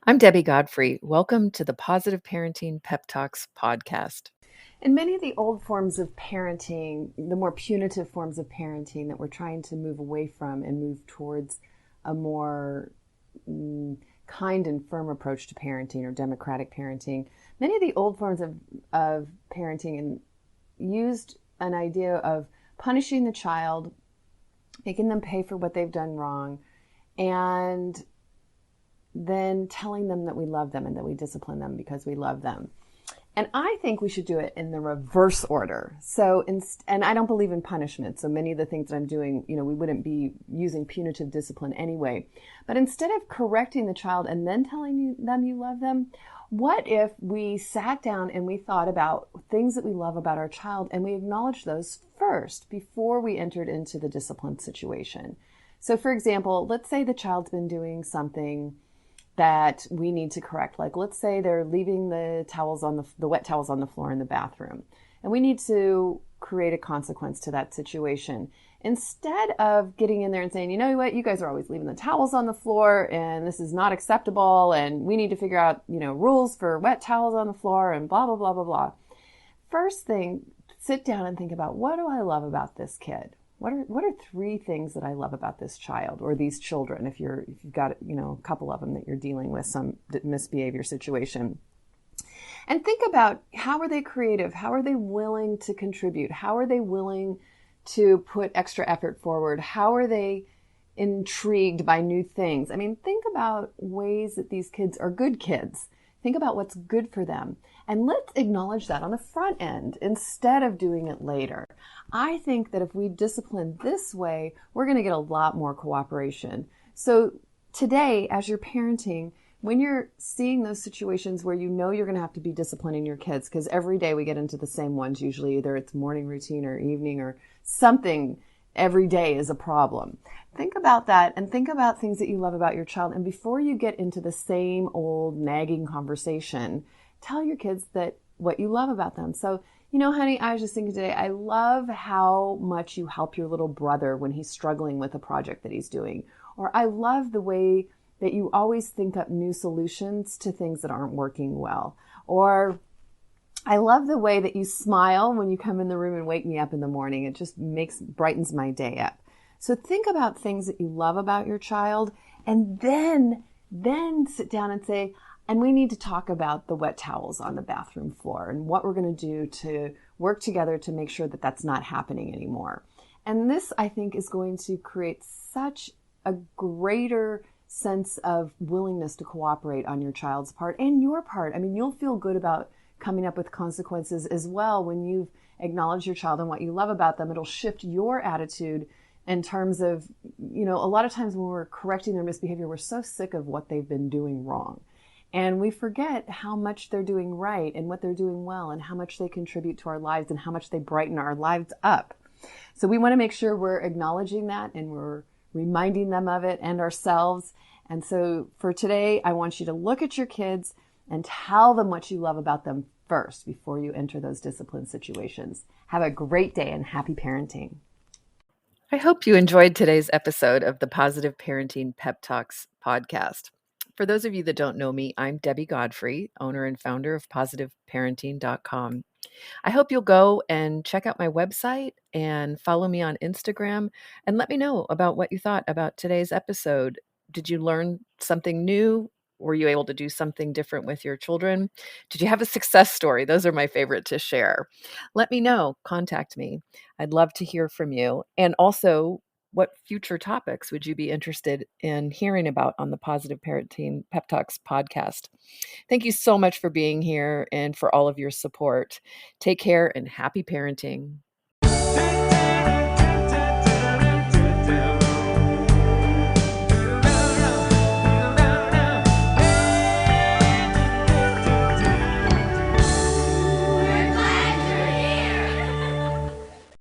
I'm Debbie Godfrey. Welcome to the Positive Parenting Pep Talks podcast. In many of the old forms of parenting, the more punitive forms of parenting that we're trying to move away from and move towards a more kind and firm approach to parenting or democratic parenting, many of the old forms of parenting used an idea of punishing the child, making them pay for what they've done wrong, and then telling them that we love them and that we discipline them because we love them. And I think we should do it in the reverse order. And I don't believe in punishment. So many of the things that I'm doing, we wouldn't be using punitive discipline anyway. But instead of correcting the child and then telling them you love them, what if we sat down and we thought about things that we love about our child and we acknowledged those first before we entered into the discipline situation? So for example, let's say the child's been doing something that we need to correct. Like, let's say they're leaving the wet towels on the floor in the bathroom, and we need to create a consequence to that situation. Instead of getting in there and saying, you know what, you guys are always leaving the towels on the floor, and this is not acceptable, and we need to figure out, rules for wet towels on the floor, and blah, blah, blah, blah, blah. First thing, sit down and think about, what do I love about this kid? What are three things that I love about this child or these children? If you've got a couple of them that you're dealing with some misbehavior situation, and think about, how are they creative? How are they willing to contribute? How are they willing to put extra effort forward? How are they intrigued by new things? I mean, think about ways that these kids are good kids. Think about what's good for them. And let's acknowledge that on the front end instead of doing it later. I think that if we discipline this way, we're going to get a lot more cooperation. So today, as you're parenting, when you're seeing those situations where you're going to have to be disciplining your kids, because every day we get into the same ones, usually either it's morning routine or evening or something. Every day is a problem. Think about that and think about things that you love about your child. And before you get into the same old nagging conversation, tell your kids that what you love about them. So, honey, I was just thinking today, I love how much you help your little brother when he's struggling with a project that he's doing. Or I love the way that you always think up new solutions to things that aren't working well. Or I love the way that you smile when you come in the room and wake me up in the morning. It just brightens my day up. So think about things that you love about your child, and then sit down and say, and we need to talk about the wet towels on the bathroom floor and what we're going to do to work together to make sure that that's not happening anymore. And this, I think, is going to create such a greater sense of willingness to cooperate on your child's part and your part. I mean, you'll feel good about coming up with consequences as well when you've acknowledged your child and what you love about them. It'll shift your attitude in terms of, a lot of times when we're correcting their misbehavior, we're so sick of what they've been doing wrong. And we forget how much they're doing right and what they're doing well and how much they contribute to our lives and how much they brighten our lives up. So we want to make sure we're acknowledging that and we're reminding them of it and ourselves. And so for today, I want you to look at your kids and tell them what you love about them first before you enter those discipline situations. Have a great day and happy parenting. I hope you enjoyed today's episode of the Positive Parenting Pep Talks podcast. For those of you that don't know me, I'm Debbie Godfrey, owner and founder of positiveparenting.com. I hope you'll go and check out my website and follow me on Instagram and let me know about what you thought about today's episode. Did you learn something new? Were you able to do something different with your children? Did you have a success story? Those are my favorite to share. Let me know. Contact me. I'd love to hear from you. And also, what future topics would you be interested in hearing about on the Positive Parenting Pep Talks podcast? Thank you so much for being here and for all of your support. Take care and happy parenting.